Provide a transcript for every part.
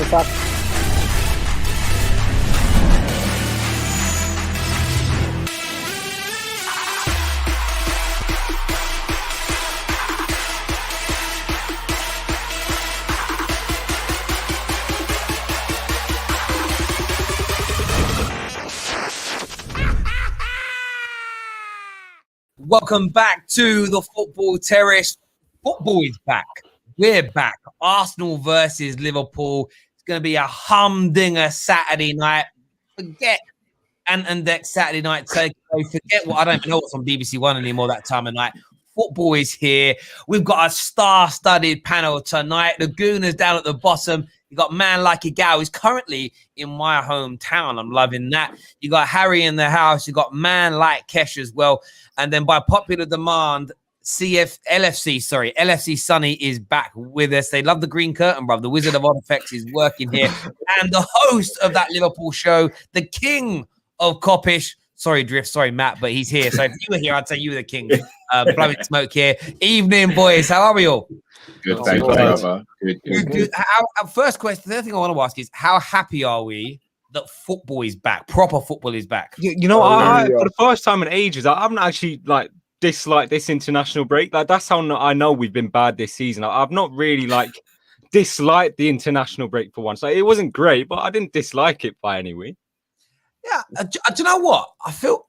What's up? Welcome back to the Football Terrace. Football is back. We're back. Arsenal versus Liverpool. It's going to be a humdinger Saturday night. Forget and Deck Saturday night takeaway. Forget what I don't know what's on BBC One anymore that time of night. Football is here. We've got a star-studded panel tonight. The Gooners down at the bottom. You got man like Igal, who's currently in my hometown. I'm loving that. You got Harry in the house. You got man like Kesh as well. And then by popular demand, LFC Sonny is back with us. They love the green curtain, bruv. The Wizard of Odd Effects is working here. And the host of that Liverpool show, the king of Coppish. Sorry, Drift. Sorry, Matt, but he's here. So if you were here, I'd say you were the king. Blowing smoke here. Evening, boys. How are we all? Good, thank you, brother. Good. First question, the other thing I want to ask is, how happy are we that football is back? Proper football is back. You know, I for the first time in ages, I haven't actually disliked this international break. That's how I know we've been bad this season. I've not really disliked the international break for once. It wasn't great, but I didn't dislike it by any way. Yeah, do you know what? I felt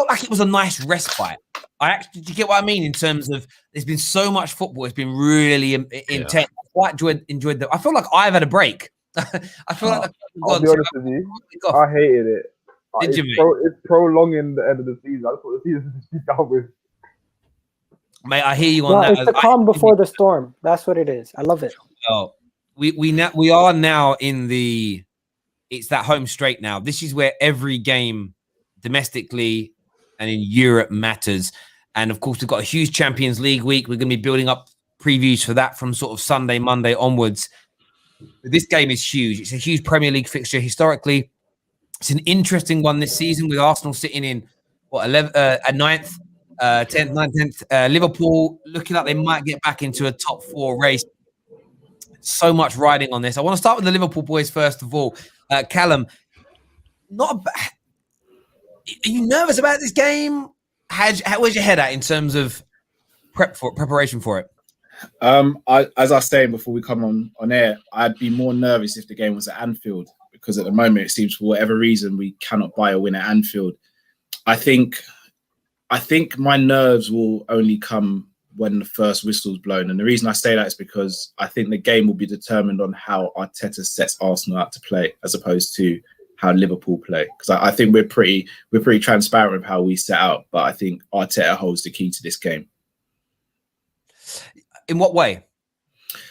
like it was a nice respite. Do you get what I mean? In terms of, there's been so much football, it's been really intense. I quite enjoyed that. I feel like I've had a break. I feel like I'll be honest with you, I hated it. It's prolonging the end of the season. I just want the season to be done with. Mate, I hear you on that. It's the calm before the storm. That's what it is. I love it. Oh, we are now in the. It's that home straight now. This is where every game domestically and in Europe matters. And of course, we've got a huge Champions League week. We're going to be building up previews for that from sort of Sunday, Monday onwards. This game is huge. It's a huge Premier League fixture. Historically, it's an interesting one this season with Arsenal sitting in, 9th, 10th, 9th, 10th. Liverpool looking like they might get back into a top 4 race. So much riding on this. I want to start with the Liverpool boys first of all. Callum, are you nervous about this game? Where's your head at in terms of preparation for it? As I was saying before we come on air, I'd be more nervous if the game was at Anfield, because at the moment it seems for whatever reason we cannot buy a win at Anfield. I think my nerves will only come when the first whistle's blown, and the reason I say that is because I think the game will be determined on how Arteta sets Arsenal out to play, as opposed to how Liverpool play. Because I think we're pretty transparent with how we set out, but I think Arteta holds the key to this game. In what way?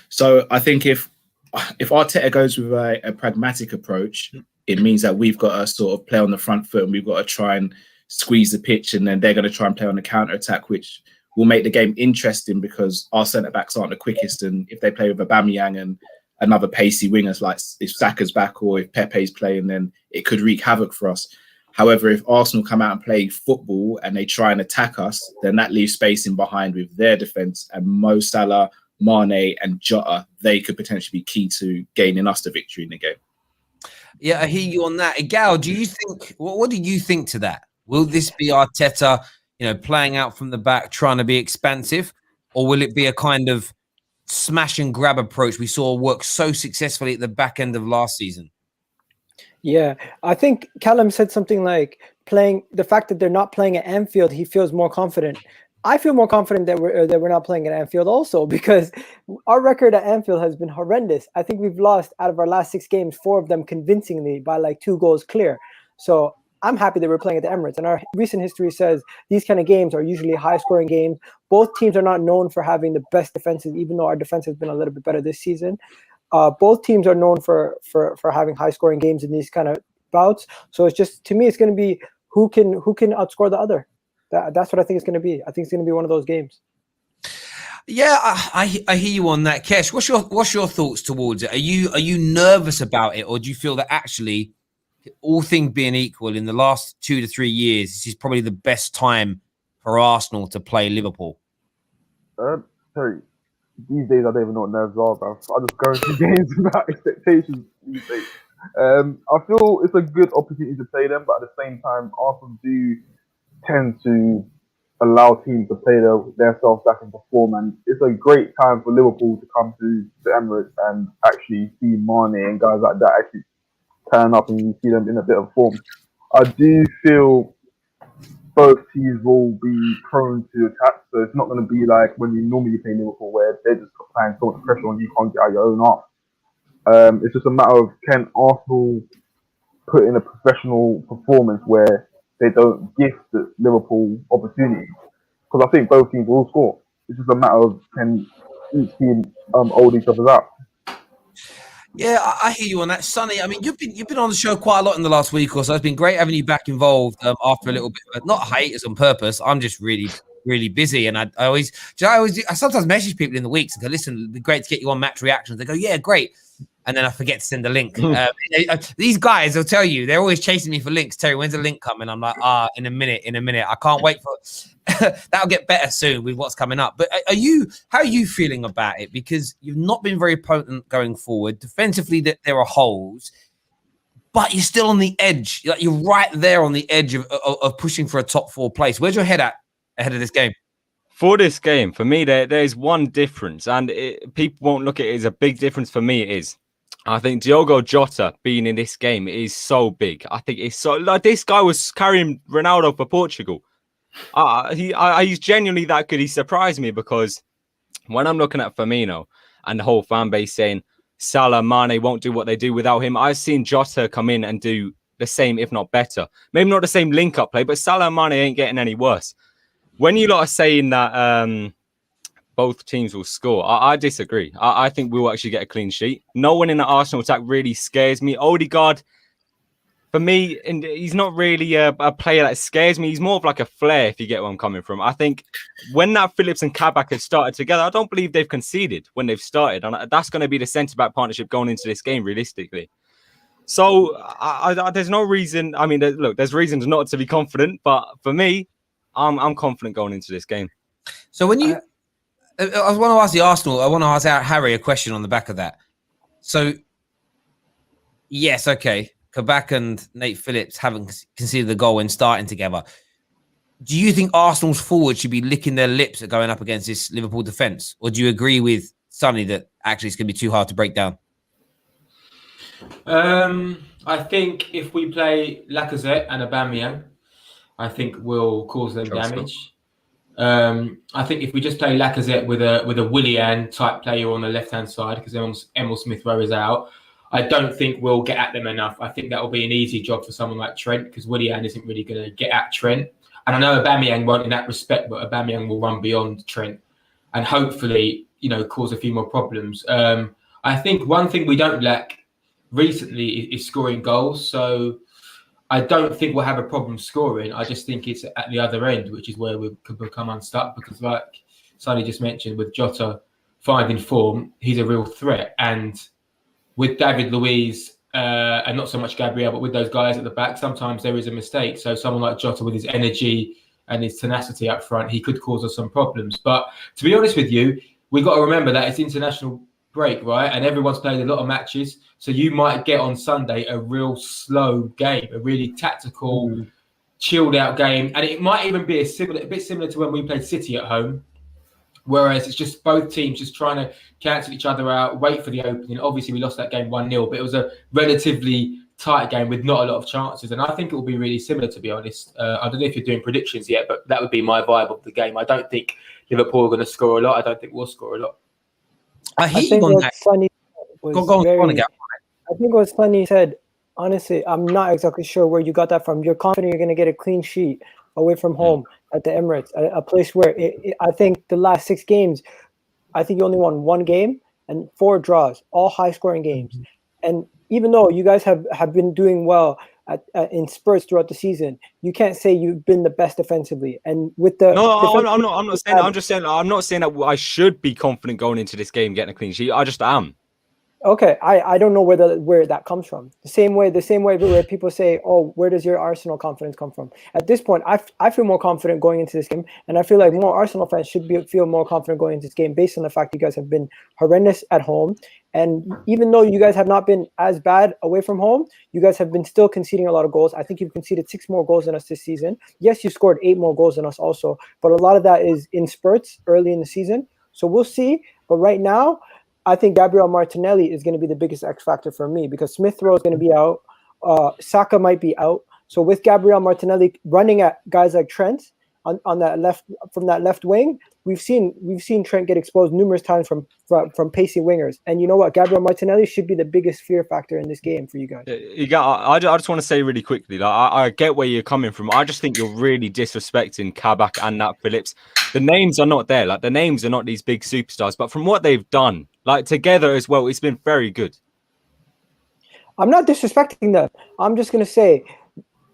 So I think if Arteta goes with a pragmatic approach, it means that we've got to sort of play on the front foot and we've got to try and squeeze the pitch, and then they're going to try and play on the counter attack, which will make the game interesting because our centre backs aren't the quickest, and if they play with Aubameyang and another pacey wingers, like if Saka's back or if Pepe's playing, then it could wreak havoc for us. However, if Arsenal come out and play football and they try and attack us, then that leaves space in behind with their defence, and Mo Salah, Mane and Jota, they could potentially be key to gaining us the victory in the game. Yeah, I hear you on that. Igal, do you think, what do you think to that? Will this be Arteta, playing out from the back, trying to be expansive, or will it be a kind of smash and grab approach we saw work so successfully at the back end of last season? Yeah, I think Callum said something like the fact that they're not playing at Anfield, he feels more confident. I feel more confident that we're not playing at Anfield also, because our record at Anfield has been horrendous. I think we've lost, out of our last 6 games, 4 of them convincingly by 2 goals clear. So I'm happy that we're playing at the Emirates, and our recent history says these kind of games are usually high-scoring games. Both teams are not known for having the best defenses, even though our defense has been a little bit better this season. Both teams are known for having high-scoring games in these kind of bouts. So it's just, to me, it's going to be who can outscore the other. That's what I think it's going to be. I think it's going to be one of those games. Yeah, I hear you on that, Kesh. What's your thoughts towards it? Are you nervous about it, or do you feel that actually, all things being equal, in the last 2 to 3 years, this is probably the best time for Arsenal to play Liverpool? Sorry, these days I don't even know what nerves are, bro. I just go into games without expectations these days. I feel it's a good opportunity to play them, but at the same time, Arsenal do tend to allow teams to play themselves back and perform, and it's a great time for Liverpool to come to the Emirates and actually see Mane and guys like that actually turn up and you see them in a bit of form. I do feel both teams will be prone to attack, so it's not going to be like when you normally play Liverpool where they're just applying so much pressure on you can't get out your own half. It's just a matter of can Arsenal put in a professional performance where they don't gift the Liverpool opportunity, because I think both teams will score. It's just a matter of can each team hold each other out. Yeah, I hear you on that, Sonny. I mean, you've been on the show quite a lot in the last week or so. It's been great having you back involved after a little bit, but not haters on purpose. I'm just really busy, and I sometimes message people in the weeks and go, "Listen, it'd be great to get you on Match Reactions." They go, "Yeah, great." And then I forget to send the link. These guys will tell you, they're always chasing me for links. Terry, when's the link coming? I'm like, in a minute. I can't wait for that'll get better soon with what's coming up. But how are you feeling about it? Because you've not been very potent going forward. Defensively, that there are holes, but you're still on the edge. Like, you're right there on the edge of pushing for a top 4 place. Where's your head at ahead of this game? For this game, for me, there's one difference, and people won't look at it as a big difference. For me, it is. I think Diogo Jota being in this game is so big. I think it's so like this guy was carrying Ronaldo for Portugal. He's genuinely that good. He surprised me because when I'm looking at Firmino and the whole fan base saying Salah, Mane won't do what they do without him, I've seen Jota come in and do the same, if not better. Maybe not the same link-up play, but Salah and Mane ain't getting any worse. When you lot are saying that both teams will score, I disagree. I think we'll actually get a clean sheet. No one in the Arsenal attack really scares me. Odegaard, for me, he's not really a player that scares me. He's more of like a flair, if you get where I'm coming from. I think when that Phillips and Kabak have started together, I don't believe they've conceded when they've started. And that's going to be the centre-back partnership going into this game, realistically. So there's no reason. I mean, look, there's reasons not to be confident. But for me, I'm confident going into this game. So when you... I want to ask the Arsenal. I want to ask Harry a question on the back of that. So, yes, okay. Kabak and Nate Phillips haven't conceded the goal when starting together. Do you think Arsenal's forward should be licking their lips at going up against this Liverpool defence? Or do you agree with Sonny that actually it's going to be too hard to break down? I think if we play Lacazette and Aubameyang, I think we'll cause them damage. I think if we just play Lacazette with a Willian type player on the left-hand side, because Emil Smith-Rowe is out, I don't think we'll get at them enough. I think that will be an easy job for someone like Trent, because Willian isn't really going to get at Trent. And I know Aubameyang won't in that respect, but Aubameyang will run beyond Trent and hopefully, cause a few more problems. I think one thing we don't lack recently is scoring goals. So I don't think we'll have a problem scoring. I just think it's at the other end, which is where we could become unstuck, because like Sonny just mentioned, with Jota finding form, he's a real threat. And with David Luiz and not so much Gabriel, but with those guys at the back, sometimes there is a mistake. So someone like Jota with his energy and his tenacity up front, he could cause us some problems. But to be honest with you, we've got to remember that it's international break, right? And everyone's played a lot of matches. So you might get on Sunday a real slow game, a really tactical, chilled out game. And it might even be a bit similar to when we played City at home, whereas it's just both teams just trying to cancel each other out, wait for the opening. Obviously, we lost that game 1-0, but it was a relatively tight game with not a lot of chances. And I think it will be really similar, to be honest. I don't know if you're doing predictions yet, but that would be my vibe of the game. I don't think Liverpool are going to score a lot. I don't think we'll score a lot. I hear you on that. I think what Sonny said, honestly, I'm not exactly sure where you got that from. You're confident you're going to get a clean sheet away from home at the Emirates, a place where I think the last 6 games, I think you only won 1 game and 4 draws, all high-scoring games. And even though you guys have been doing well in spurts throughout the season, you can't say you've been the best defensively. And with the I'm not saying that. I'm not saying that I should be confident going into this game getting a clean sheet. I just am. Okay, I don't know where that comes from. The same way where people say, "Oh, where does your Arsenal confidence come from?" At this point, I feel more confident going into this game, and I feel like more Arsenal fans should feel more confident going into this game based on the fact you guys have been horrendous at home, and even though you guys have not been as bad away from home, you guys have been still conceding a lot of goals. I think you've conceded 6 more goals than us this season. Yes, you scored 8 more goals than us also, but a lot of that is in spurts early in the season. So we'll see. But right now, I think Gabriel Martinelli is going to be the biggest X factor for me because Smith Rowe is going to be out. Saka might be out. So with Gabriel Martinelli running at guys like Trent on that left from that left wing, we've seen Trent get exposed numerous times from pacey wingers. And you know what? Gabriel Martinelli should be the biggest fear factor in this game for you guys. I just want to say really quickly, like, I get where you're coming from. I just think you're really disrespecting Kabak and Nat Phillips. The names are not there. Like the names are not these big superstars, but from what they've done, like together as well, it's been very good. I'm not disrespecting them. I'm just going to say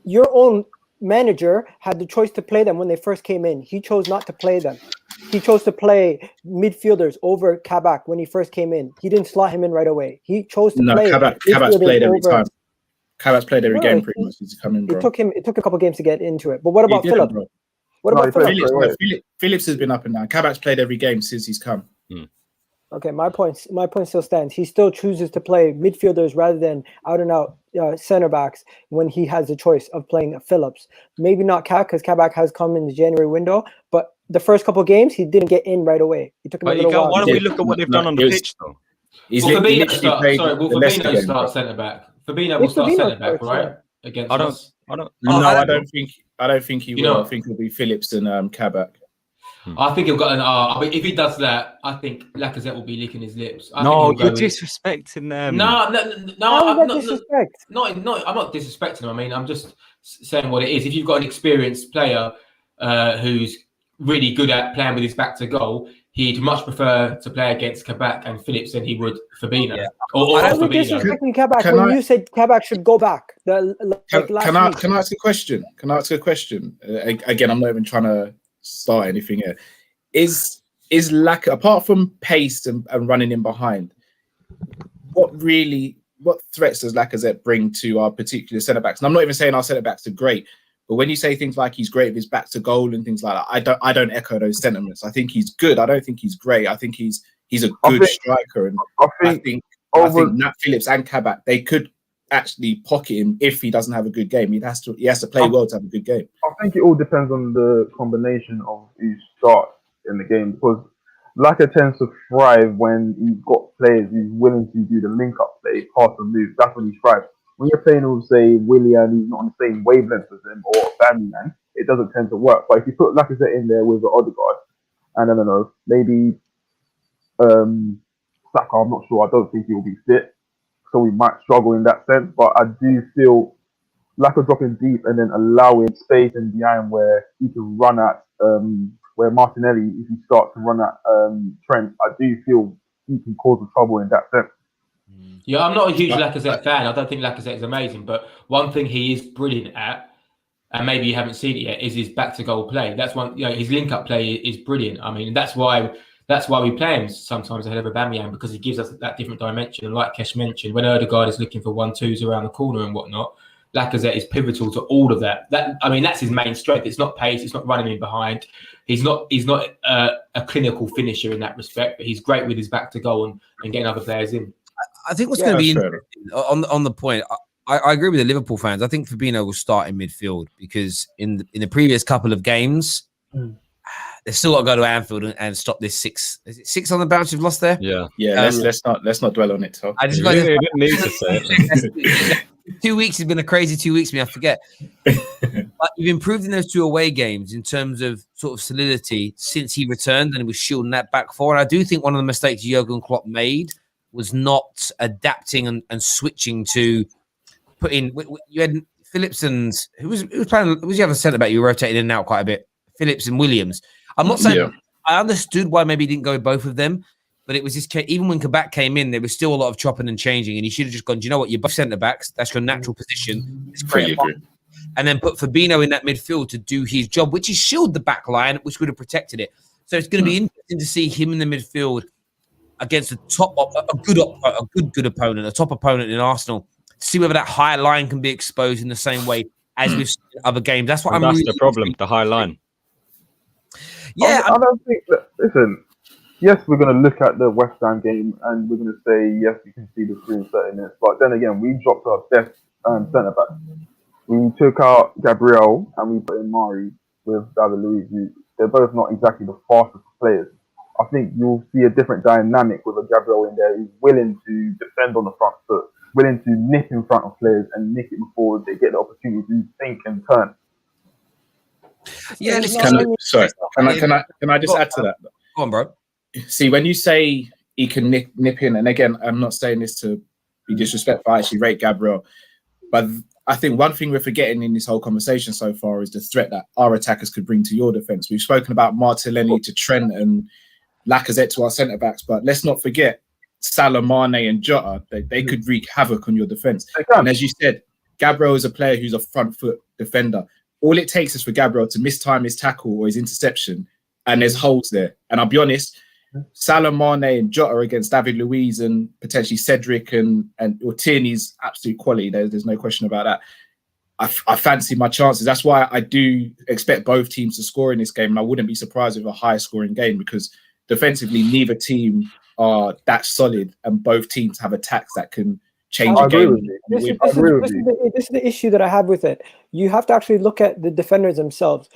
your own manager had the choice to play them when they first came in. He chose not to play them. He chose to play midfielders over Kabak when he first came in. He didn't slot him in right away. He chose to play. Kabak's played every time. Kabak's played every game pretty much. He's come in, bro. It took a couple games to get into it. But what about Phillips? What about Phillips? Phillips has been up and down. Kabak's played every game since he's come. Okay, my point still stands. He still chooses to play midfielders rather than out and out center backs when he has the choice of playing Phillips. Maybe not Kabak because Kabak has come in the January window, but the first couple of games he didn't get in right away. It took him a little while. Why don't we look at what they've done on the pitch though? Fabinho start centre back. Fabinho will start centre back, right? Against us. I don't think he will. I think it'll be Phillips and Kabak. I think he'll got an R. If he does that, I think Lacazette will be licking his lips. You're disrespecting them. No. I'm not disrespect. I'm not disrespecting them. I mean, I'm just saying what it is. If you've got an experienced player who's really good at playing with his back to goal, he'd much prefer to play against Kabak and Phillips than he would Fabinho. Yeah. Or Fabinho. Disrespecting Kabak when you said Kabak should go back. Can I ask a question? Again, I'm not even trying to start anything here. Is apart from pace and running in behind, what threats does Lacazette bring to our particular centre backs? And I'm not even saying our centre backs are great, but when you say things like he's great with his back to goal and things like that, I don't echo those sentiments. I think he's good. I don't think he's great. I think he's a good striker, and I think Nat Phillips and Kabak, they could actually pocket him if he doesn't have a good game. He has to play well to have a good game. I think it all depends on the combination of who starts in the game, because Laka tends to thrive when he's got players who's willing to do the link-up play, pass and move. That's when he thrives. When you're playing with, say, Willian, who's not on the same wavelength as him, or Bamian, it doesn't tend to work. But if you put Lacazette in there with the Odegaard, and I don't know, maybe Saka, I'm not sure. I don't think he'll be fit, so we might struggle in that sense. But I do feel Laka dropping deep and then allowing space in behind where he can run at, where Martinelli, if he starts to run at Trent, I do feel he can cause the trouble in that sense. Yeah, I'm not a huge Lacazette fan. I don't think Lacazette is amazing, but one thing he is brilliant at, and maybe you haven't seen it yet, is his back to goal play. That's one. His link up play is brilliant. I mean, that's why we play him sometimes ahead of Aubameyang, because he gives us that different dimension. And like Kesh mentioned, when Odegaard is looking for 1-2s around the corner and whatnot, Lacazette is pivotal to all of that. That's his main strength. It's not pace. It's not running in behind. He's not a clinical finisher in that respect, but he's great with his back to goal and getting other players in. I think what's going to be on the point, I agree with the Liverpool fans. I think Fabinho will start in midfield because in the previous couple of games, they've still got to go to Anfield and stop this 6. Is it 6 on the bounce you've lost there? Yeah. Let's not dwell on it. Tom. I just didn't need to say it. 2 weeks has been a crazy 2 weeks for me. I forget. But you've improved in those 2 away games in terms of sort of solidity since he returned and he was shielding that back four. And I do think one of the mistakes Jurgen Klopp made was not adapting and switching to put in. You had Phillips and who was playing? Who was the other centre back? You were rotating in and out quite a bit. Phillips and Williams. I'm not saying I understood why maybe he didn't go with both of them, but it was this case. Even when Kabak came in, there was still a lot of chopping and changing, and he should have just gone. Do you know what? You're both centre backs. That's your natural position. It's great. And then put Fabinho in that midfield to do his job, which is shield the back line, which would have protected it. So it's going to be interesting to see him in the midfield against a good opponent, a top opponent in Arsenal, to see whether that high line can be exposed in the same way as we've seen in other games. That's what And I'm that's really the problem, the high line. Yeah, I don't think that. Listen, yes, we're going to look at the West Ham game and we're going to say yes, we can see the through in 30 minutes. But then again, we dropped our best centre back. We took out Gabriel and we put in Mari with David Luiz. They're both not exactly the fastest players. I think you'll see a different dynamic with a Gabriel in there who's willing to defend on the front foot, willing to nip in front of players and nick it before they get the opportunity to think and turn. yeah. Can I just add to that? Go on, bro. See, when you say he can nip in, and again, I'm not saying this to be disrespectful. I actually rate Gabriel, but I think one thing we're forgetting in this whole conversation so far is the threat that our attackers could bring to your defense. We've spoken about Martinelli to Trent and Lacazette to our centre backs, but let's not forget Salah, Mane, and Jota. They could wreak havoc on your defense. And as you said, Gabriel is a player who's a front foot defender. All it takes is for Gabriel to mistime his tackle or his interception, and there's holes there. And I'll be honest, Salah, Mane, and Jota against David Luiz and potentially Cedric and Tierney's absolute quality. There's no question about that. I fancy my chances. That's why I do expect both teams to score in this game, and I wouldn't be surprised with a high-scoring game because defensively, neither team are that solid, and both teams have attacks that can change a game. This is the issue that I have with it. You have to actually look at the defenders themselves.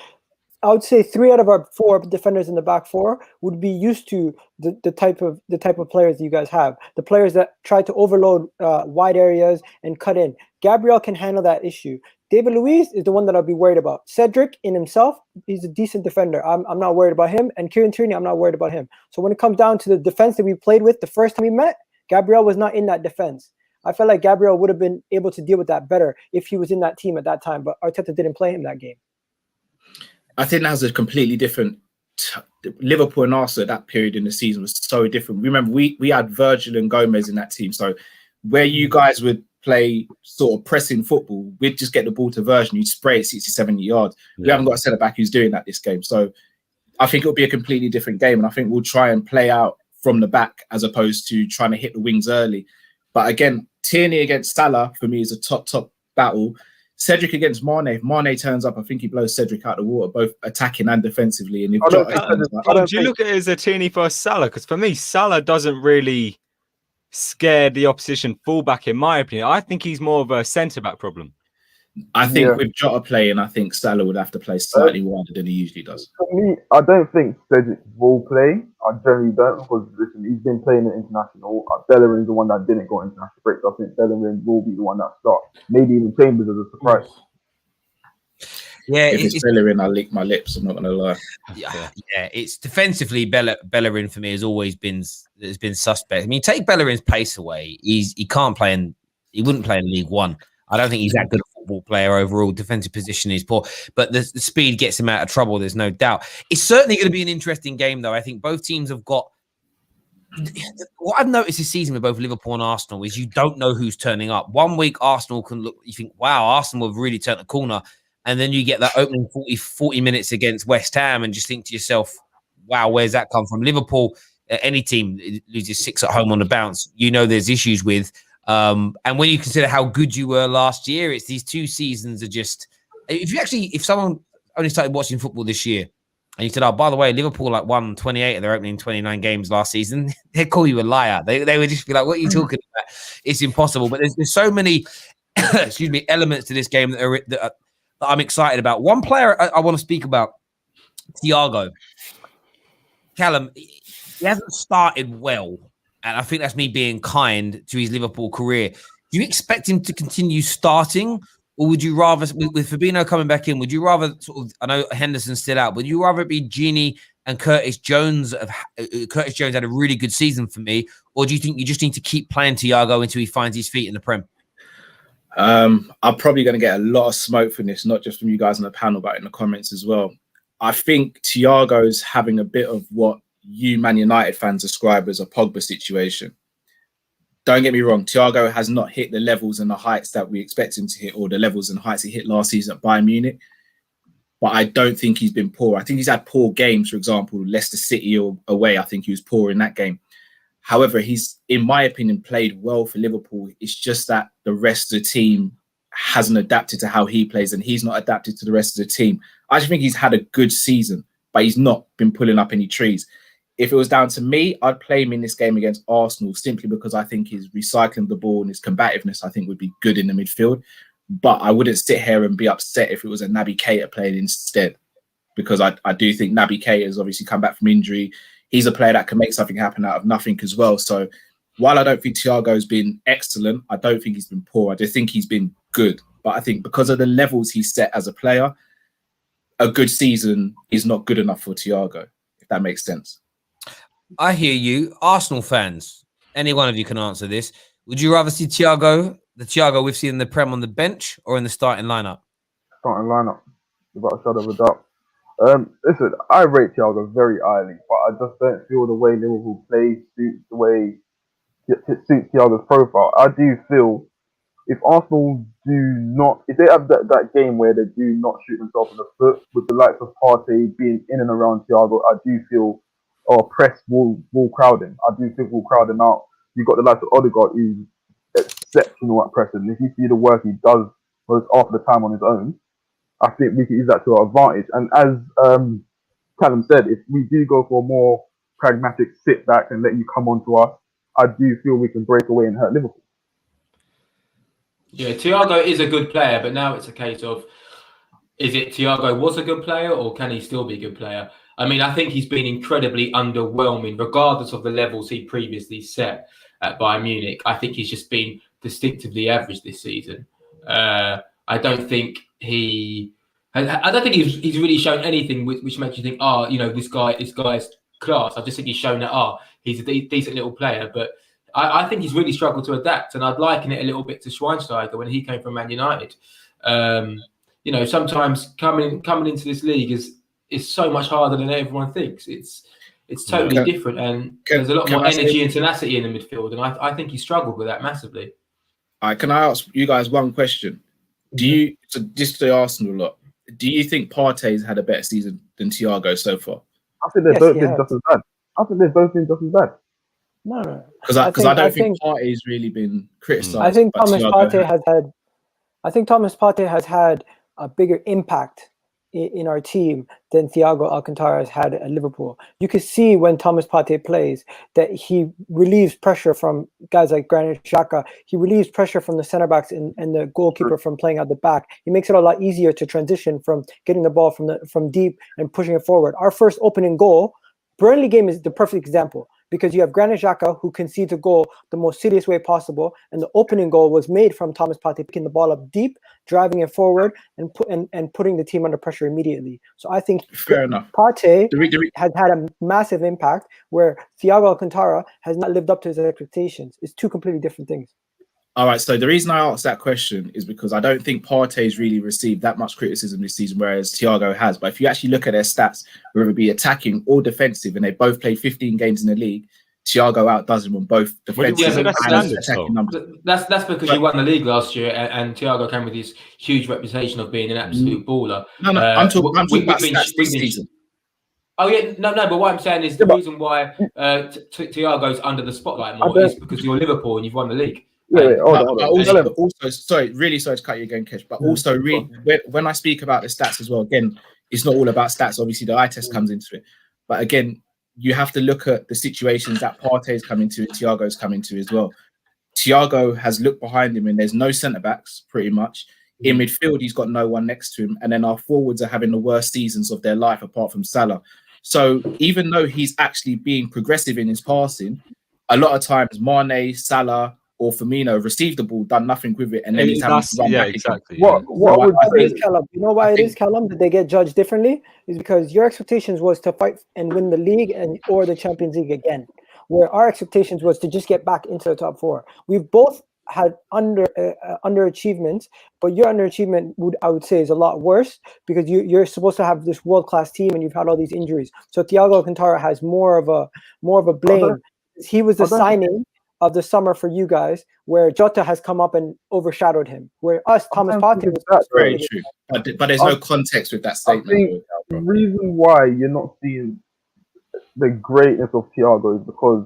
I would say 3 out of our 4 defenders in the back 4 would be used to the type of players that you guys have. The players that try to overload wide areas and cut in. Gabriel can handle that issue. David Luiz is the one that I'll be worried about. Cedric in himself, he's a decent defender. I'm not worried about him. And Kieran Tierney, I'm not worried about him. So when it comes down to the defense that we played with the first time we met, Gabriel was not in that defense. I felt like Gabriel would have been able to deal with that better if he was in that team at that time, but Arteta didn't play him that game. I think that was a completely different. Liverpool and Arsenal at that period in the season was so different. Remember, we had Virgil and Gomez in that team. So where you guys would play sort of pressing football, we'd just get the ball to Virgil, you'd spray it 60, 70 yards. Yeah. We haven't got a centre back who's doing that this game. So I think it'll be a completely different game. And I think we'll try and play out from the back as opposed to trying to hit the wings early. But again, Tierney against Salah for me is a top battle. Cedric against Mane. If Mane turns up, I think he blows Cedric out of the water, both attacking and defensively. And if do you look at it as a Tierney versus Salah? Because for me, Salah doesn't really scare the opposition fullback, in my opinion. I think he's more of a centre-back problem. I think with Jota playing, I think Salah would have to play slightly wider than he usually does. For me, I don't think Cedric will play. I generally don't, because listen, he's been playing at international. Bellerin's the one that didn't go international break. So I think Bellerin will be the one that starts. Maybe even Chambers as a surprise. Yeah, if it's Bellerin, I'll lick my lips. I'm not going to lie. Yeah, it's defensively. Bellerin for me has always been suspect. I mean, take Bellerin's pace away, he can't play in. He wouldn't play in League One. I don't think he's that good a football player overall. Defensive position is poor, but the speed gets him out of trouble. There's no doubt. It's certainly going to be an interesting game, though. I think both teams have got. What I've noticed this season with both Liverpool and Arsenal is you don't know who's turning up. 1 week Arsenal can look. You think, wow, Arsenal have really turned a corner. And then you get that opening 40 minutes against West Ham and just think to yourself, wow, where's that come from? Liverpool, any team loses 6 at home on the bounce, you know there's issues with. And when you consider how good you were last year, it's these 2 seasons are just... If someone only started watching football this year and you said, oh, by the way, Liverpool won 28 of their opening 29 games last season, they'd call you a liar. They would just be like, what are you talking about? It's impossible. But there's so many elements to this game that I'm excited about. One player I want to speak about, Thiago. Callum, he hasn't started well, and I think that's me being kind to his Liverpool career. Do you expect him to continue starting, or would you rather, with Fabinho coming back in, would you rather sort of, I know Henderson's still out, would you rather be Gini and Curtis Jones? Curtis Jones had a really good season for me, or do you think you just need to keep playing Thiago until he finds his feet in the Prem? I'm probably going to get a lot of smoke from this, not just from you guys on the panel, but in the comments as well. I think Thiago's having a bit of what you Man United fans describe as a Pogba situation. Don't get me wrong, Thiago has not hit the levels and the heights that we expect him to hit, or the levels and heights he hit last season at Bayern Munich. But I don't think he's been poor. I think he's had poor games, for example, Leicester City or away. I think he was poor in that game. However, he's, in my opinion, played well for Liverpool. It's just that the rest of the team hasn't adapted to how he plays, and he's not adapted to the rest of the team. I just think he's had a good season, but he's not been pulling up any trees. If it was down to me, I'd play him in this game against Arsenal simply because I think his recycling the ball and his combativeness, I think, would be good in the midfield. But I wouldn't sit here and be upset if it was a Naby Keita playing instead, because I do think Naby Keita has obviously come back from injury. He's a player that can make something happen out of nothing as well. So while I don't think Thiago's been excellent, I don't think he's been poor. I just think he's been good. But I think because of the levels he's set as a player, a good season is not good enough for Thiago, if that makes sense. I hear you. Arsenal fans, any one of you can answer this. Would you rather see Thiago, the Thiago we've seen in the Prem, on the bench or in the starting lineup? Starting lineup, without a shadow of a doubt. Listen, I rate Thiago very highly, but I just don't feel the way Liverpool play suits the way it suits Thiago's profile. I do feel if Arsenal if they have that game where they do not shoot themselves in the foot with the likes of Partey being in and around Thiago, I do feel press will crowd him. I do think we'll crowd him out. You've got the likes of Odegaard who's exceptional at pressing. If you see the work he does most half of the time on his own, I think we can use that to our advantage. And as Callum said, if we do go for a more pragmatic sit back and let you come on to us, I do feel we can break away and hurt Liverpool. Yeah, Thiago is a good player, but now it's a case of, is it Thiago was a good player or can he still be a good player? I mean, I think he's been incredibly underwhelming, regardless of the levels he previously set at Bayern Munich. I think he's just been distinctively average this season. I don't think he's really shown anything which makes you think, this guy's class. I just think he's shown that, he's a decent little player, but I think he's really struggled to adapt, and I'd liken it a little bit to Schweinsteiger when he came from Man United. Sometimes coming into this league is so much harder than everyone thinks. It's totally different, and there's a lot more energy and tenacity in the midfield, and I think he struggled with that massively. All right, can I ask you guys one question? Just the Arsenal lot, do you think Partey's had a better season than Thiago so far? I think they've both been just as bad. I think they've both been just as bad. No. Because I don't think Partey's really been criticised. I think Thomas Partey has had a bigger impact in our team than Thiago Alcantara has had at Liverpool. You can see when Thomas Partey plays that he relieves pressure from guys like Granit Xhaka. He relieves pressure from the centre backs and the goalkeeper from playing at the back. He makes it a lot easier to transition from getting the ball from deep and pushing it forward. Our first opening goal, Burnley game, is the perfect example, because you have Granit Xhaka who concedes a goal the most serious way possible, and the opening goal was made from Thomas Partey picking the ball up deep, driving it forward, and putting the team under pressure immediately. So I think fair enough. Partey has had a massive impact, where Thiago Alcantara has not lived up to his expectations. It's two completely different things. All right, so the reason I asked that question is because I don't think Partey's really received that much criticism this season, whereas Thiago has. But if you actually look at their stats, whether it be attacking or defensive, and they both played 15 games in the league, Thiago outdoes him on both defensive and attacking numbers. That's because you won the league last year, and Thiago came with his huge reputation of being an absolute baller. No, I'm talking about stats this season. Oh yeah, no. But what I'm saying is the reason why Thiago's under the spotlight more is because you're Liverpool and you've won the league. Also, sorry, really sorry to cut you again, Kesh, but also when I speak about the stats as well, again, it's not all about stats. Obviously, the eye test comes into it. But again, you have to look at the situations that Partey's come into, Thiago's come into as well. Thiago has looked behind him and there's no centre-backs, pretty much. In midfield, he's got no one next to him. And then our forwards are having the worst seasons of their life, apart from Salah. So even though he's actually being progressive in his passing, a lot of times Mane, Salah, or Firmino received the ball, done nothing with it, and then he's having to run back. Exactly. What is Callum? You know why it is, Callum, that they get judged differently? Is because your expectations was to fight and win the league or the Champions League again, where our expectations was to just get back into the top four. We've both had underachievements, but your underachievement I would say is a lot worse, because you're supposed to have this world-class team and you've had all these injuries. So Thiago Alcantara has more of a blame. He was the signing of the summer for you guys, where Jota has come up and overshadowed him. Where us, Thomas Partey, was very true. But there's no context with that statement. I think the reason why you're not seeing the greatness of Thiago is because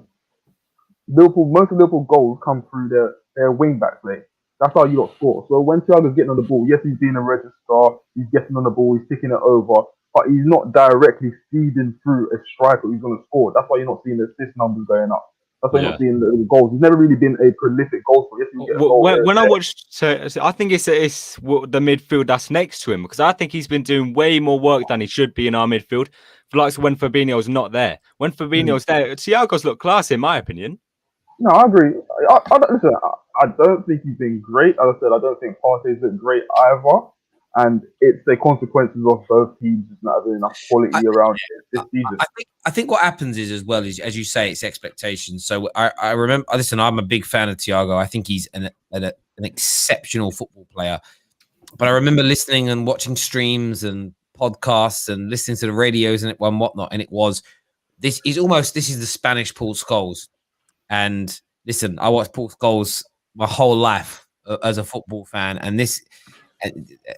most of Liverpool goals come through their wing back play. That's how you got score. So when Thiago's getting on the ball, yes, he's being a registrar, he's getting on the ball, he's picking it over, but he's not directly feeding through a striker who's going to score. That's why you're not seeing the assist numbers going up. That's why you're not seeing the goals. He's never really been a prolific goal scorer. Yes, he'll get a goal when I watched, I think it's the midfield that's next to him, because I think he's been doing way more work than he should be in our midfield. Like when Fabinho's not there. When Fabinho's there, Thiago's look class, in my opinion. No, I agree. Listen, I don't think he's been great. As I said, I don't think Partey's been great either. And it's the consequences of both teams just not having enough quality around this season. I think what happens is, as well, is, as you say, it's expectations. So I remember, listen, I'm a big fan of Thiago. I think he's an exceptional football player. But I remember listening and watching streams and podcasts and listening to the radios and whatnot. And it was, this is the Spanish Paul Scholes. And listen, I watched Paul Scholes my whole life as a football fan, and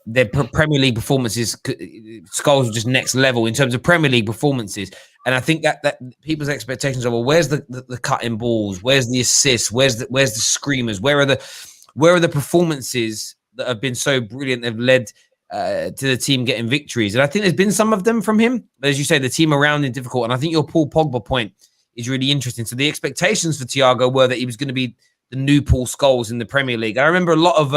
their Premier League performances, Scholes were just next level in terms of Premier League performances. And I think that people's expectations are, well, where's the cutting balls, where's the assists, where's the screamers, where are the performances that have been so brilliant, they've led to the team getting victories. And I think there's been some of them from him, but as you say, the team around him difficult. And I think your Paul Pogba point is really interesting. So the expectations for Thiago were that he was going to be the new Paul Scholes in the Premier League. I remember a lot of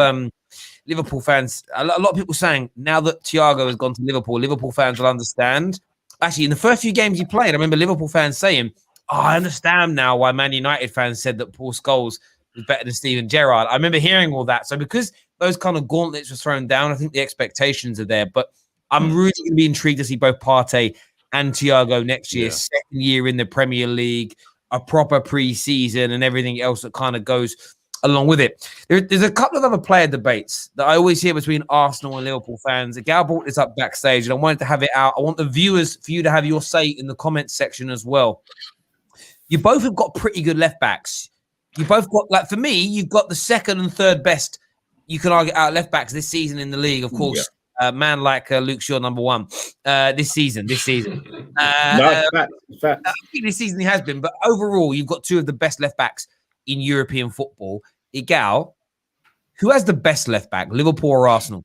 Liverpool fans, a lot of people saying, now that Thiago has gone to Liverpool fans will understand. Actually, in the first few games he played, I remember Liverpool fans saying, I understand now why Man United fans said that Paul Scholes was better than Steven Gerrard. I remember hearing all that. So because those kind of gauntlets were thrown down, I think the expectations are there. But I'm really going to be intrigued to see both Partey and Thiago next year, second year in the Premier League, a proper pre-season and everything else that kind of goes along with it. There's a couple of other player debates that I always hear between Arsenal and Liverpool fans. Gal brought this up backstage and I wanted to have it out. I want the viewers, for you to have your say in the comments section as well. You both have got pretty good left backs. You both got, like, for me, you've got the second and third best, you can argue, out left backs this season in the league, of course. Man like Luke Shaw, number one, this season. No, fact. I think this season he has been, but overall, you've got two of the best left backs in European football. Igal, who has the best left back, Liverpool or Arsenal?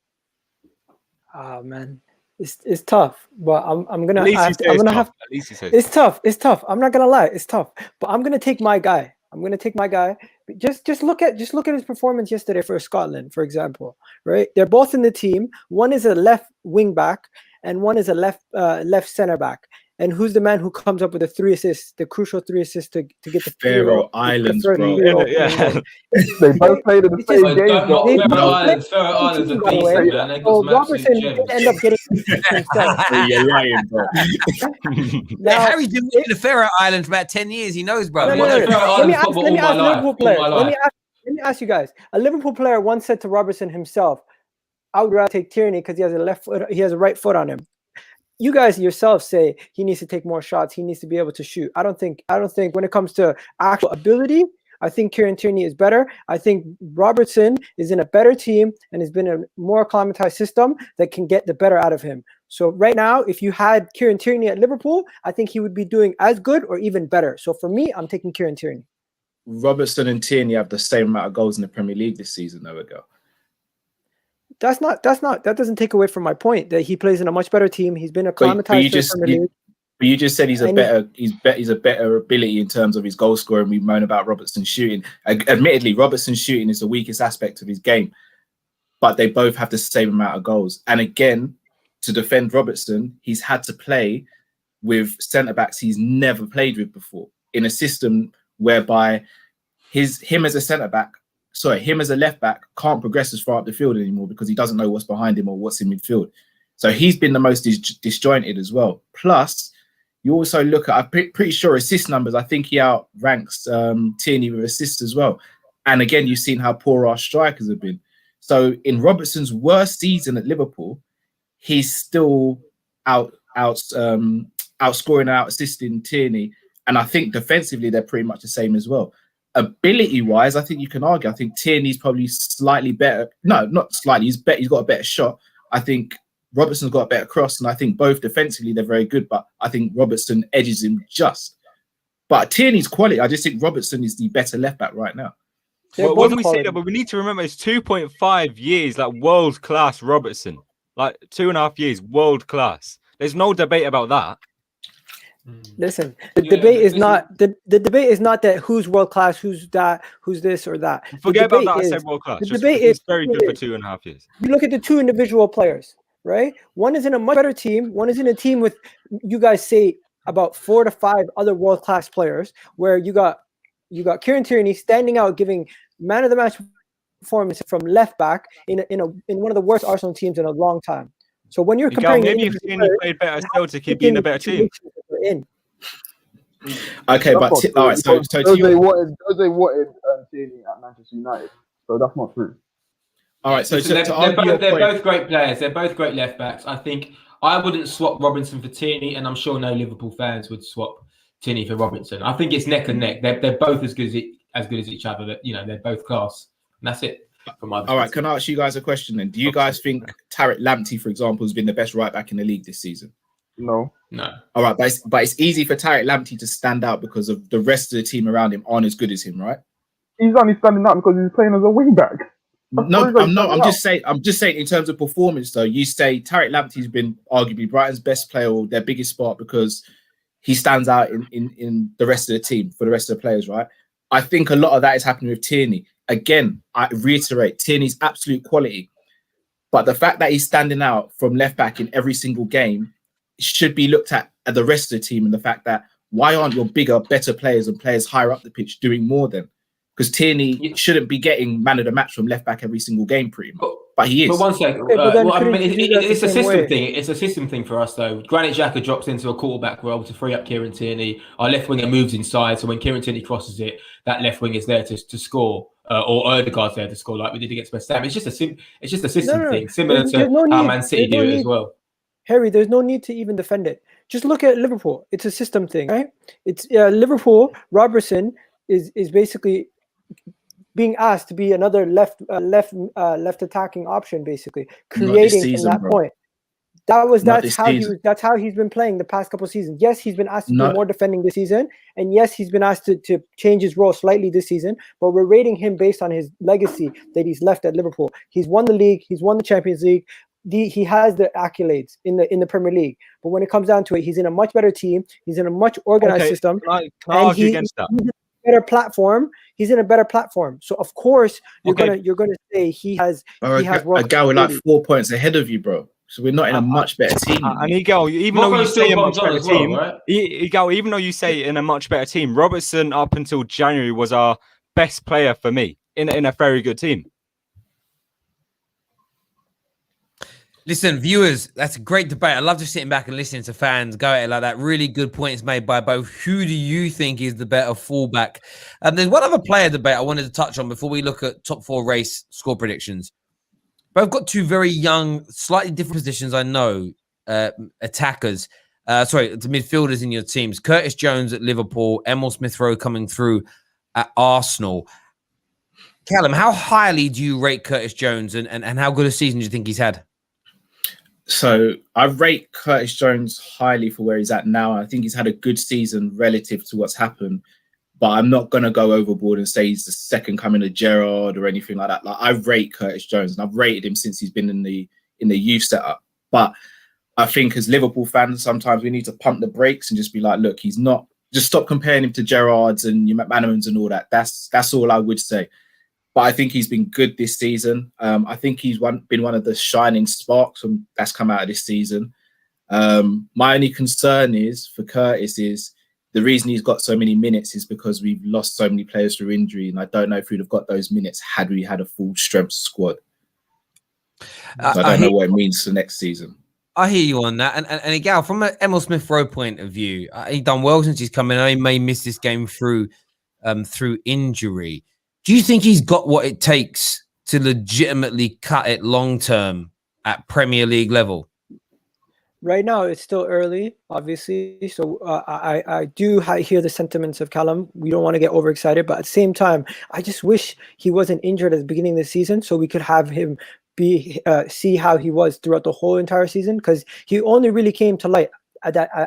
Oh man, it's tough. But I'm gonna have to. It's tough. I'm not gonna lie, it's tough. But I'm gonna take my guy. Just look at his performance yesterday for Scotland, for example. Right, they're both in the team. One is a left wing back, and one is a left center back. And who's the man who comes up with the 3 assists, the crucial 3 assists to get the Faroe Islands, bro? They both played in the same game. Faroe Islands are decent, man. So Robertson did end up getting himself. You're lying, bro. Harry's been in the Faroe Islands for about 10 years. He knows, bro. Let me ask Liverpool player. Let me ask you guys. A Liverpool player once said to Robertson himself, "I would rather take Tierney because he has a left foot. He has a right foot on him." You guys yourself say he needs to take more shots. He needs to be able to shoot. I don't think when it comes to actual ability, I think Kieran Tierney is better. I think Robertson is in a better team and has been a more acclimatized system that can get the better out of him. So right now, if you had Kieran Tierney at Liverpool, I think he would be doing as good or even better. So for me, I'm taking Kieran Tierney. Robertson and Tierney have the same amount of goals in the Premier League this season, though, ago. That doesn't take away from my point that he plays in a much better team. He's been acclimatized to the Premier League. But you just said he's a better ability in terms of his goal scoring. We moan about Robertson's shooting. Admittedly, Robertson's shooting is the weakest aspect of his game, but they both have the same amount of goals. And again, to defend Robertson, he's had to play with centre backs he's never played with before in a system whereby him as a left back can't progress as far up the field anymore because he doesn't know what's behind him or what's in midfield. So he's been the most disjointed as well. Plus, you also look at, I'm pretty sure assist numbers, I think he outranks Tierney with assists as well. And again, you've seen how poor our strikers have been. So in Robertson's worst season at Liverpool, he's still outscoring and out-assisting Tierney. And I think defensively, they're pretty much the same as well. Ability-wise, I think you can argue. I think Tierney's probably slightly better. No, not slightly. He's got a better shot. I think Robertson's got a better cross, and I think both defensively they're very good. But I think Robertson edges him just. But Tierney's quality. I just think Robertson is the better left back right now. They're Well, both when we quality. say that, but we need to remember it's 2.5 years, like world class Robertson, like 2.5 years, world class. There's no debate about that. Listen, the debate is not the debate is not that who's world class, who's that, who's this or that. Forget about that. I Is, said world class. the Just, debate he's is very good for 2.5 years. You look at the two individual players, right? One is in a much better team. One is in a team with, you guys say, about 4 to 5 other world class players. Where you got Kieran Tierney standing out, giving man of the match performance from left back in one of the worst Arsenal teams in a long time. So when you're comparing, Maybe if Tierney played better at Celtic, he'd be in a better team. Okay, but all right. So Jose wanted Tierney at Manchester United, so that's not true. All right, so they're both great players. They're both great left backs. I think I wouldn't swap Robinson for Tierney, and I'm sure no Liverpool fans would swap Tierney for Robinson. I think it's neck and neck. They're both as good as each other. That, you know, they're both class. And that's it. All right, can I ask you guys a question then? Do you guys think Tariq Lamptey, for example, has been the best right back in the league this season? No. All right, but it's easy for Tariq Lamptey to stand out because of the rest of the team around him aren't as good as him, right? He's only standing out because he's playing as a wing back. No, I'm not. I'm just saying in terms of performance, though. You say Tariq Lamptey's been arguably Brighton's best player or their biggest spot because he stands out in the rest of the team for the rest of the players, right? I think a lot of that is happening with Tierney. Again, I reiterate, Tierney's absolute quality. But the fact that he's standing out from left back in every single game should be looked at the rest of the team, and the fact that why aren't your bigger, better players and players higher up the pitch doing more then? Because Tierney shouldn't be getting man of the match from left back every single game, pretty much. But he is. But one second. It's a system thing. It's a system thing for us, though. Granit Xhaka drops into a quarterback role to free up Kieran Tierney. Our left winger moves inside, so when Kieran Tierney crosses it, that left wing is there to score, or Odegaard's there to score, like we did against West Ham. It's just a system thing, similar to how Man City do it as well. Harry, there's no need to even defend it. Just look at Liverpool. It's a system thing, right? It's Liverpool. Robertson is basically being asked to be another left attacking option, basically creating from that point. That's how he's been playing the past couple of seasons. Yes, he's been asked to do more defending this season, and yes, he's been asked to change his role slightly this season. But we're rating him based on his legacy that he's left at Liverpool. He's won the league. He's won the Champions League. He has the accolades in the Premier League. But when it comes down to it, he's in a much better team. He's in a much organized system. Can I argue against that? Better platform. He's in a better platform. So of course you're gonna say he has. A guy with like 4 points ahead of you, bro. So we're not in a much better team. And even though you say a much better team, even though you say in a much better team, Robertson up until January was our best player for me in a very good team. Listen, viewers, that's a great debate. I love just sitting back and listening to fans go at it like that. Really good points made by both. Who do you think is the better fullback? There's one other player debate I wanted to touch on before we look at top 4 race score predictions. Both got two very young, slightly different positions, I know, attackers. The midfielders in your teams. Curtis Jones at Liverpool, Emil Smith-Rowe coming through at Arsenal. Callum, how highly do you rate Curtis Jones and how good a season do you think he's had? So I rate Curtis Jones highly for where he's at now. I think he's had a good season relative to what's happened, but I'm not going to go overboard and say he's the second coming of Gerrard or anything like that. Like, I rate Curtis Jones, and I've rated him since he's been in the youth setup. But I think as Liverpool fans, sometimes we need to pump the brakes and just be like, look, he's not. Just stop comparing him to Gerrard's and your McManamans and all that. That's all I would say. But I think he's been good this season. I think he's been one of the shining sparks that's come out of this season. My only concern is for Curtis is the reason he's got so many minutes is because we've lost so many players through injury, and I don't know if we'd have got those minutes had we had a full strength squad. So I don't know what it means for next season. I hear you on that. And again, from an Emil Smith-Rowe point of view, he's done well since he's come in. I may miss this game through injury. Do you think he's got what it takes to legitimately cut it long term at Premier League level? Right now, it's still early, obviously. So I do hear the sentiments of Callum. We don't want to get overexcited, but at the same time, I just wish he wasn't injured at the beginning of the season so we could have him see how he was throughout the whole entire season, because he only really came to light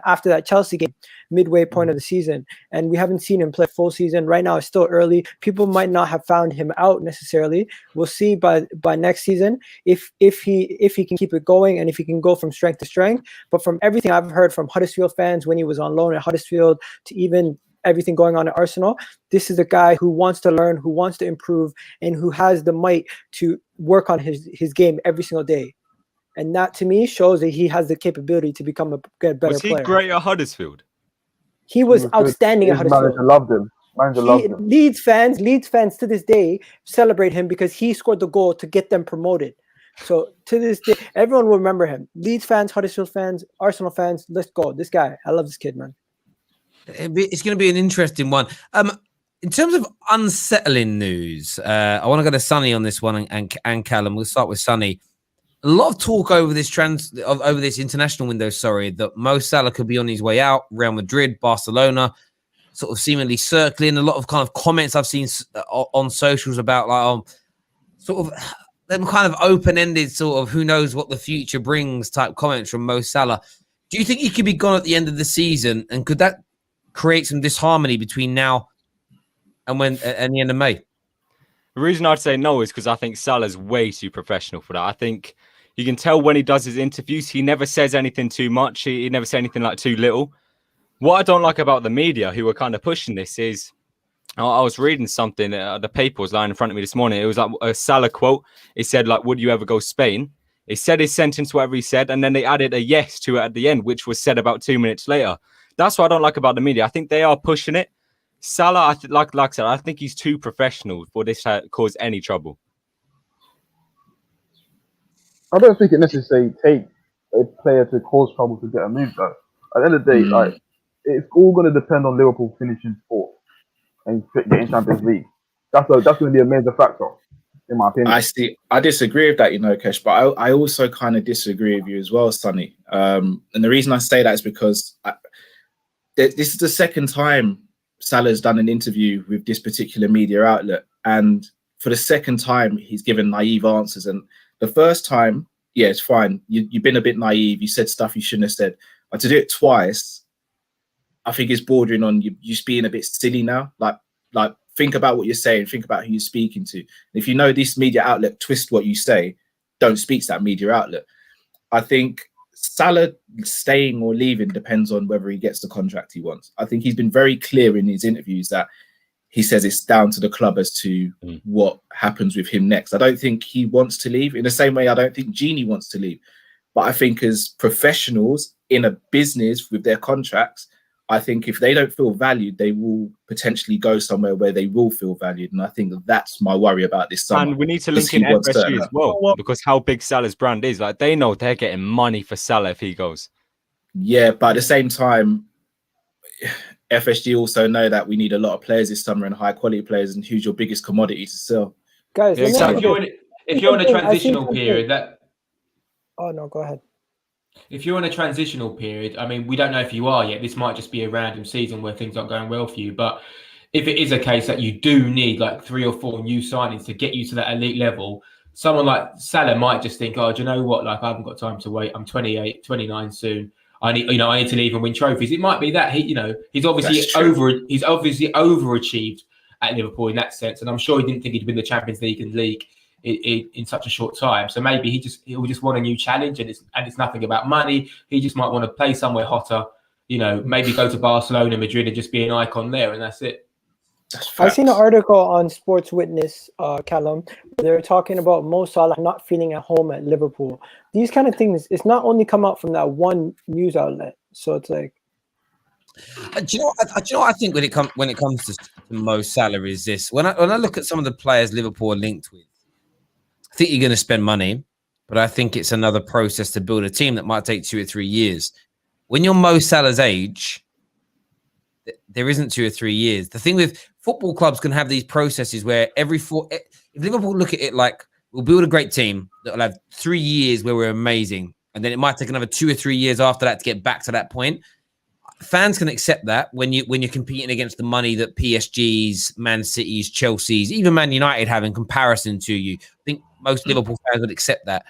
after that Chelsea game, midway point of the season, and we haven't seen him play full season. Right now, it's still early. People might not have found him out necessarily. We'll see by next season if he can keep it going and if he can go from strength to strength. But from everything I've heard from Huddersfield fans when he was on loan at Huddersfield to even everything going on at Arsenal, this is a guy who wants to learn, who wants to improve, and who has the might to work on his game every single day. And that, to me, shows that he has the capability to become a better player. Was he great at Huddersfield? He was outstanding at Huddersfield. Manager loved him. Loved him. Leeds fans to this day celebrate him because he scored the goal to get them promoted. So to this day, everyone will remember him. Leeds fans, Huddersfield fans, Arsenal fans, let's go. This guy, I love this kid, man. It's going to be an interesting one. In terms of unsettling news, I want to go to Sonny on this one and Callum. We'll start with Sonny. A lot of talk over this international window, that Mo Salah could be on his way out. Real Madrid, Barcelona, sort of seemingly circling. A lot of kind of comments I've seen on socials about sort of them kind of open-ended sort of who knows what the future brings type comments from Mo Salah. Do you think he could be gone at the end of the season, and could that create some disharmony between now and the end of May? The reason I'd say no is because I think Salah's way too professional for that. I think you can tell when he does his interviews, he never says anything too much. He never says anything like too little. What I don't like about the media who are kind of pushing this is, I was reading something, the paper was lying in front of me this morning. It was like a Salah quote. It said, like, would you ever go Spain? It said his sentence, whatever he said, and then they added a yes to it at the end, which was said about 2 minutes later. That's what I don't like about the media. I think they are pushing it. Salah, like I said, I think he's too professional for this to cause any trouble. I don't think it necessarily takes a player to cause trouble to get a move, though. At the end of the day, like, it's all going to depend on Liverpool finishing fourth and getting Champions League. That's going to be a major factor, in my opinion. I disagree with that, Kesh, but I also kind of disagree with you as well, Sonny. And the reason I say that is because this is the second time Salah's done an interview with this particular media outlet, and for the second time he's given naive answers. And the first time, yeah, it's fine, you've been a bit naive, you said stuff you shouldn't have said, but to do it twice, I think it's bordering on you just being a bit silly now. Like think about what you're saying, think about who you're speaking to. If you know this media outlet twist what you say, don't speak to that media outlet. I think Salah staying or leaving depends on whether he gets the contract he wants. I think he's been very clear in his interviews that he says it's down to the club as to what happens with him next. I don't think he wants to leave. In the same way, I don't think Genie wants to leave. But I think as professionals in a business with their contracts, I think if they don't feel valued, they will potentially go somewhere where they will feel valued. And I think that's my worry about this summer. And we need to link in FSG as well, because how big Salah's brand is. Like, they know they're getting money for Salah if he goes. Yeah, but at the same time, FSG also know that we need a lot of players this summer and high quality players, and who's your biggest commodity to sell. Guys, yeah, so if you're in a transitional period, oh no, go ahead. If you're in a transitional period, I mean, we don't know if you are yet. This might just be a random season where things aren't going well for you. But if it is a case that you do need like 3 or 4 new signings to get you to that elite level, someone like Salah might just think, oh, do you know what? Like, I haven't got time to wait. I'm 28, 29 soon. I need to leave and win trophies. It might be that he's obviously overachieved at Liverpool in that sense. And I'm sure he didn't think he'd win the Champions League and League in such a short time. So maybe he'll just want a new challenge, and it's nothing about money. He just might want to play somewhere hotter, maybe go to Barcelona, Madrid, and just be an icon there, and that's it. I've seen an article on Sports Witness, Callum. They're talking about Mo Salah not feeling at home at Liverpool. These kind of things, it's not only come out from that one news outlet. So it's like, do you know what I think when it comes to Mo Salah is this? When I look at some of the players Liverpool are linked with, I think you're going to spend money, but I think it's another process to build a team that might take 2 or 3 years. When you're Mo Salah's age, there isn't 2 or 3 years. The thing with football clubs can have these processes where if Liverpool look at it like, we'll build a great team that will have 3 years where we're amazing, and then it might take another 2 or 3 years after that to get back to that point. Fans can accept that when you're competing against the money that PSG's, Man City's, Chelsea's, even Man United have in comparison to you. I think most Liverpool fans would accept that.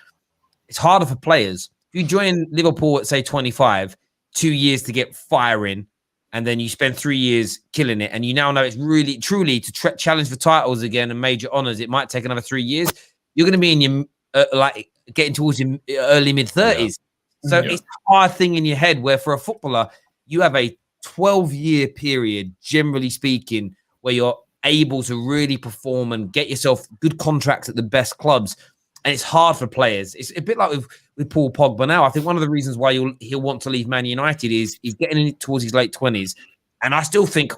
It's harder for players. If you join Liverpool at, say, 25, 2 years to get firing, and then you spend 3 years killing it, and you now know it's really, truly to challenge for titles again and major honors, it might take another 3 years. You're going to be in your like getting towards your early mid-30s. So it's a hard thing in your head where for a footballer, you have a 12-year period, generally speaking, where you're able to really perform and get yourself good contracts at the best clubs. And it's hard for players. It's a bit like with Paul Pogba now. I think one of the reasons why he'll want to leave Man United is he's getting towards his late 20s. And I still think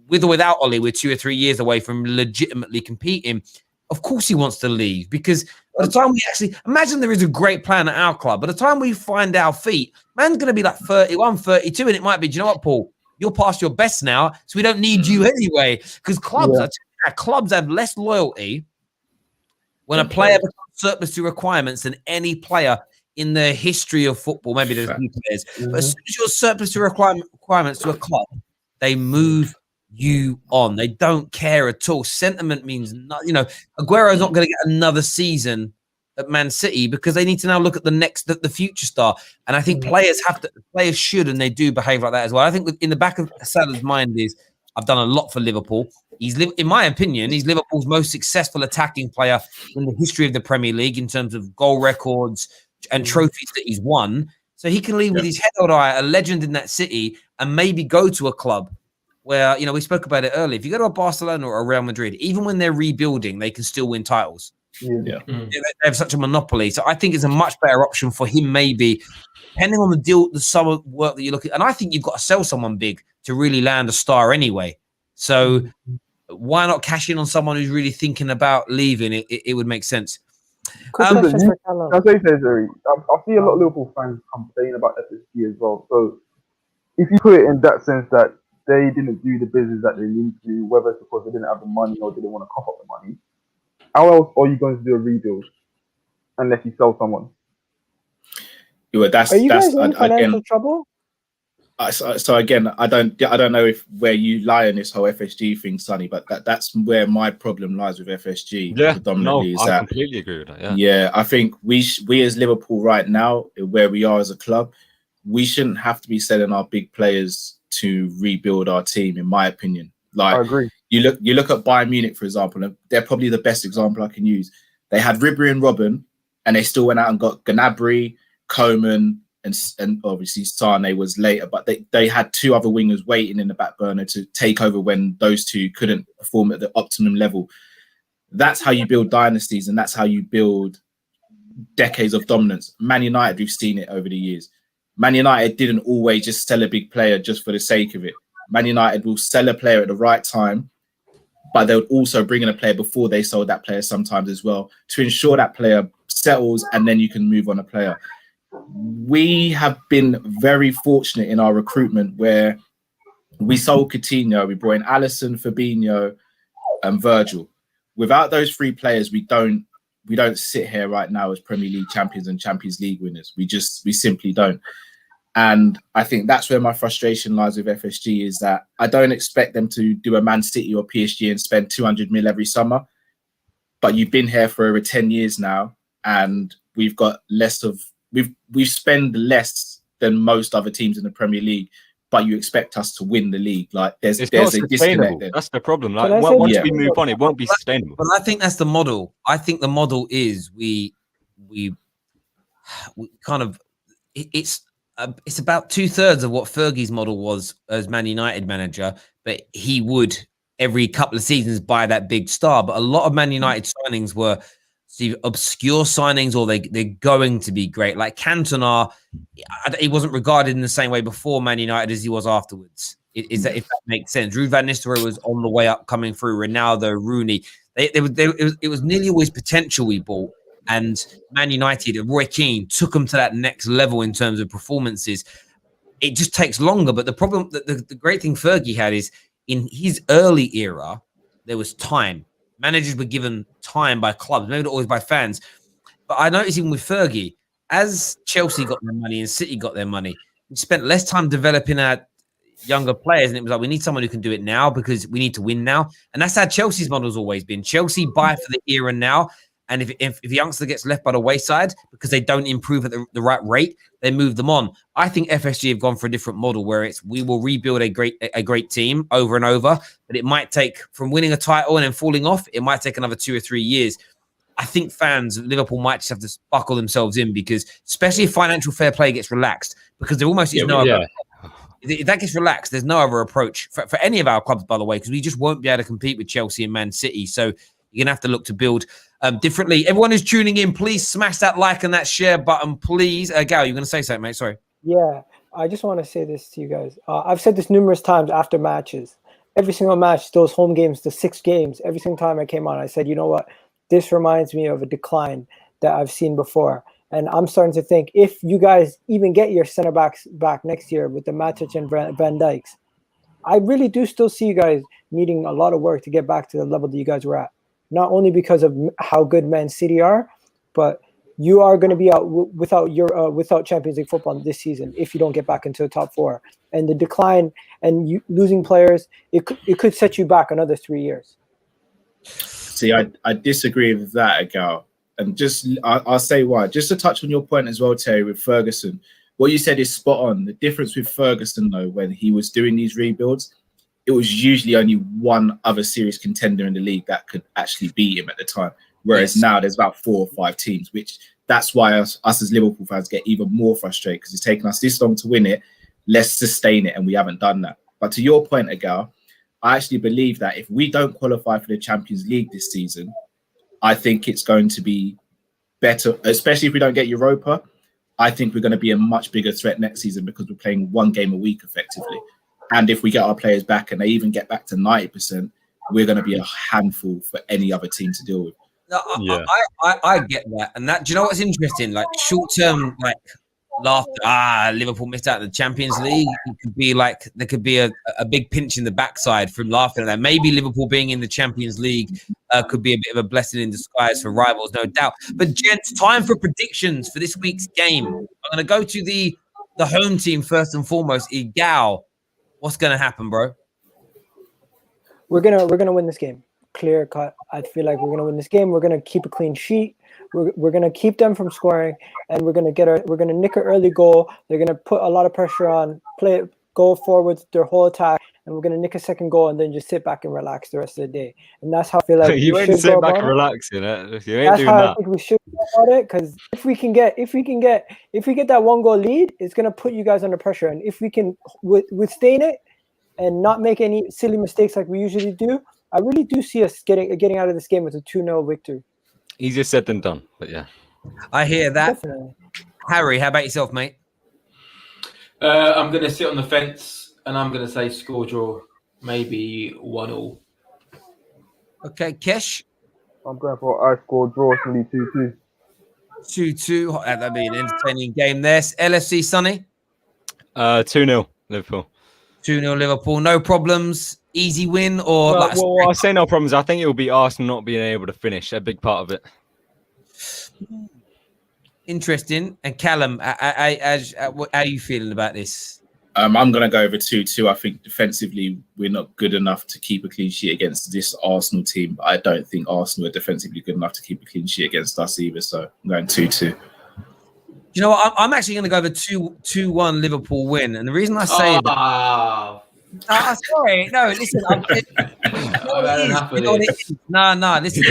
with or without Ollie, we're 2 or 3 years away from legitimately competing. Of course he wants to leave, because by the time we actually imagine there is a great plan at our club, by the time we find our feet, man's going to be like 31, 32, and it might be, do you know what, Paul? You're past your best now, so we don't need you anyway. Because clubs have less loyalty when a player becomes surplus to requirements than any player in the history of football. Maybe there's new players, but as soon as you're surplus to requirements to a club, they move you on. They don't care at all. Sentiment means not, Aguero's not going to get another season at Man City because they need to now look at the future star. And I think players should, and they do behave like that as well. I think in the back of Salah's mind is, I've done a lot for Liverpool. In my opinion, he's Liverpool's most successful attacking player in the history of the Premier League in terms of goal records and trophies that he's won. So he can leave with his head on high, a legend in that city, and maybe go to a club where, we spoke about it earlier. If you go to a Barcelona or a Real Madrid, even when they're rebuilding, they can still win titles. They have such a monopoly. So I think it's a much better option for him, maybe, depending on the deal, the sum of work that you're looking at. And I think you've got to sell someone big to really land a star anyway. So why not cash in on someone who's really thinking about leaving? It would make sense. I see a lot of Liverpool fans complain about FSG as well. So if you put it in that sense that they didn't do the business that they need to, whether it's because they didn't have the money or didn't want to cough up the money, how else are you going to do a rebuild unless you sell someone? Are you guys in financial trouble? So again, I don't know where you lie on this whole FSG thing, Sonny, but that's where my problem lies with FSG. Predominantly, I completely agree with that. Yeah, I think we as Liverpool right now, where we are as a club, we shouldn't have to be selling our big players to rebuild our team. In my opinion, I agree. You look at Bayern Munich, for example, and they're probably the best example I can use. They had Ribery and Robben, and they still went out and got Gnabry, Coman, and obviously Sane was later, but they had two other wingers waiting in the back burner to take over when those two couldn't perform at the optimum level. That's how you build dynasties, and that's how you build decades of dominance. Man United, we've seen it over the years. Man United didn't always just sell a big player just for the sake of it. Man United will sell a player at the right time, but they would also bring in a player before they sold that player sometimes as well, to ensure that player settles, and then you can move on a player. We have been very fortunate in our recruitment where we sold Coutinho, we brought in Alisson, Fabinho, and Virgil. Without those three players, we don't sit here right now as Premier League champions and Champions League winners. We simply don't. And I think that's where my frustration lies with FSG, is that I don't expect them to do a Man City or PSG and spend 200 mil every summer. But you've been here for over 10 years now, and we've got we've spent less than most other teams in the Premier League, but you expect us to win the league. Like there's a disconnect there. That's the problem. Like once we move on, it won't be sustainable. But I think that's the model. I think the model is we kind of it's about 2/3 of what Fergie's model was as Man United manager, but he would every couple of seasons buy that big star. But a lot of Man United signings were obscure signings, or they're going to be great. Like Cantona, he wasn't regarded in the same way before Man United as he was afterwards. If that makes sense. Ruud van Nistelrooy was on the way up, coming through. Ronaldo, Rooney. It was nearly always potential we bought. And Man United, Roy Keane, took them to that next level in terms of performances. It just takes longer. But the problem, the great thing Fergie had is in his early era, there was time. Managers were given time by clubs, maybe not always by fans. But I noticed even with Fergie, as Chelsea got their money and City got their money, we spent less time developing our younger players. And it was like, we need someone who can do it now because we need to win now. And that's how Chelsea's model's always been. Chelsea buy for the here and now. And if the youngster gets left by the wayside because they don't improve at the right rate, they move them on. I think FSG have gone for a different model where we will rebuild a great team over and over, but it might take, from winning a title and then falling off, it might take another 2 or 3 years. I think fans of Liverpool might just have to buckle themselves in, because especially if financial fair play gets relaxed, because there almost is no other. If that gets relaxed, there's no other approach for any of our clubs, by the way, because we just won't be able to compete with Chelsea and Man City. So you're going to have to look to build differently. Everyone who's tuning in, please smash that like and that share button, please. Gal, you're going to say something, mate? Sorry. Yeah, I just want to say this to you guys. I've said this numerous times after matches. Every single match, those home games, the 6 games, every single time I came on, I said, you know what? This reminds me of a decline that I've seen before. And I'm starting to think, if you guys even get your center backs back next year with the Matic and Van Dijks, I really do still see you guys needing a lot of work to get back to the level that you guys were at. Not only because of how good Man City are, but you are going to be out without Champions League football this season if you don't get back into the top 4. And the decline and you losing players, it could set you back another 3 years. See, I disagree with that, Gal. And I'll say why. Just to touch on your point as well, Terry, with Ferguson, what you said is spot on. The difference with Ferguson, though, when he was doing these rebuilds, it was usually only one other serious contender in the league that could actually beat him at the time. Whereas now there's about 4 or 5 teams, which that's why us as Liverpool fans get even more frustrated, because it's taken us this long to win it. Let's sustain it, and we haven't done that. But to your point, Agal, I actually believe that if we don't qualify for the Champions League this season, I think it's going to be better, especially if we don't get Europa. I think we're going to be a much bigger threat next season because we're playing 1 game a week effectively. And if we get our players back and they even get back to 90%, we're going to be a handful for any other team to deal with. No, I get that. And that, do you know what's interesting? Like short-term, like laughter. Liverpool missed out on the Champions League. It could be like there could be a big pinch in the backside from laughing at that. Maybe Liverpool being in the Champions League could be a bit of a blessing in disguise for rivals, no doubt. But gents, time for predictions for this week's game. I'm going to go to the home team first and foremost. Igal, what's going to happen, bro? We're gonna win this game. Clear cut. I feel like we're gonna win this game. We're gonna keep a clean sheet. We're gonna keep them from scoring, and we're gonna nick an early goal. They're gonna put a lot of pressure on, go forward their whole attack, and we're gonna nick a second goal, and then just sit back and relax the rest of the day. And that's how I feel like you ain't sit back and relax, you know. You ain't that's doing how that. I think we should go about it. Because if we get that 1 goal lead, it's gonna put you guys under pressure. And if we can withstand it and not make any silly mistakes like we usually do, I really do see us getting out of this game with a 2-0 victory. Easier said than done, but yeah. I hear that. Definitely. Harry, how about yourself, mate? I'm going to sit on the fence and I'm going to say score draw, maybe 1-1. Okay, Kesh? I'm going for I score draw, it's going to be 2-2. 2-2. That'd be an entertaining game there. LFC, Sonny? 2-0 Liverpool. 2-0 Liverpool. No problems. Easy win or... Well, I say no problems. I think it will be Arsenal not being able to finish. A big part of it. Interesting. And Callum, how are you feeling about this? I'm going to go over 2-2. I think defensively, we're not good enough to keep a clean sheet against this Arsenal team. But I don't think Arsenal are defensively good enough to keep a clean sheet against us either. So I'm going 2-2. You know what? I'm actually going to go over 2-1 Liverpool win. And the reaon I say that... sorry. No, listen. No, listen.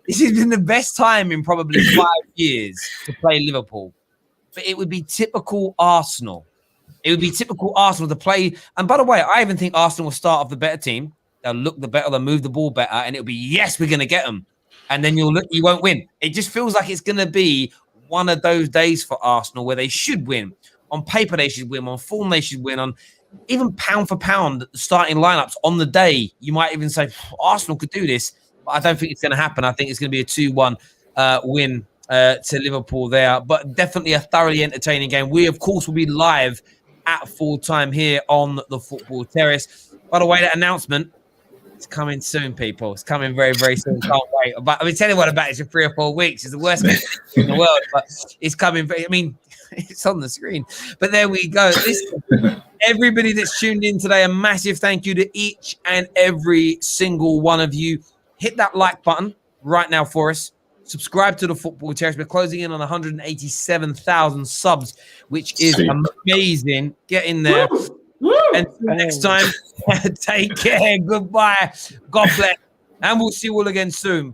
This has been the best time in probably 5 years to play Liverpool. But it would be typical Arsenal. It would be typical Arsenal to play. And by the way, I even think Arsenal will start off the better team. They'll look the better. They'll move the ball better. And it'll be, yes, we're going to get them. And then you won't win. It just feels like it's going to be one of those days for Arsenal where they should win. On paper, they should win. On form, they should win. On even pound for pound, starting lineups on the day, you might even say Arsenal could do this. But I don't think it's going to happen. I think it's going to be a 2-1 win to Liverpool there. But definitely a thoroughly entertaining game. We, of course, will be live at full time here on the Football Terrace. By the way, that announcement, it's coming soon, people. It's coming very, very soon. Can't wait. But I've been telling you what about it for 3 or 4 weeks. It's the worst game in the world, but it's coming. It's on the screen. But there we go. Listen, everybody that's tuned in today, a massive thank you to each and every single one of you. Hit that like button. right now for us. Subscribe to the Football Terrace. We're closing in on 187,000 subs, which is amazing. Get in there. Woo! Woo! Until next time, take care. Goodbye. God bless. And we'll see you all again soon.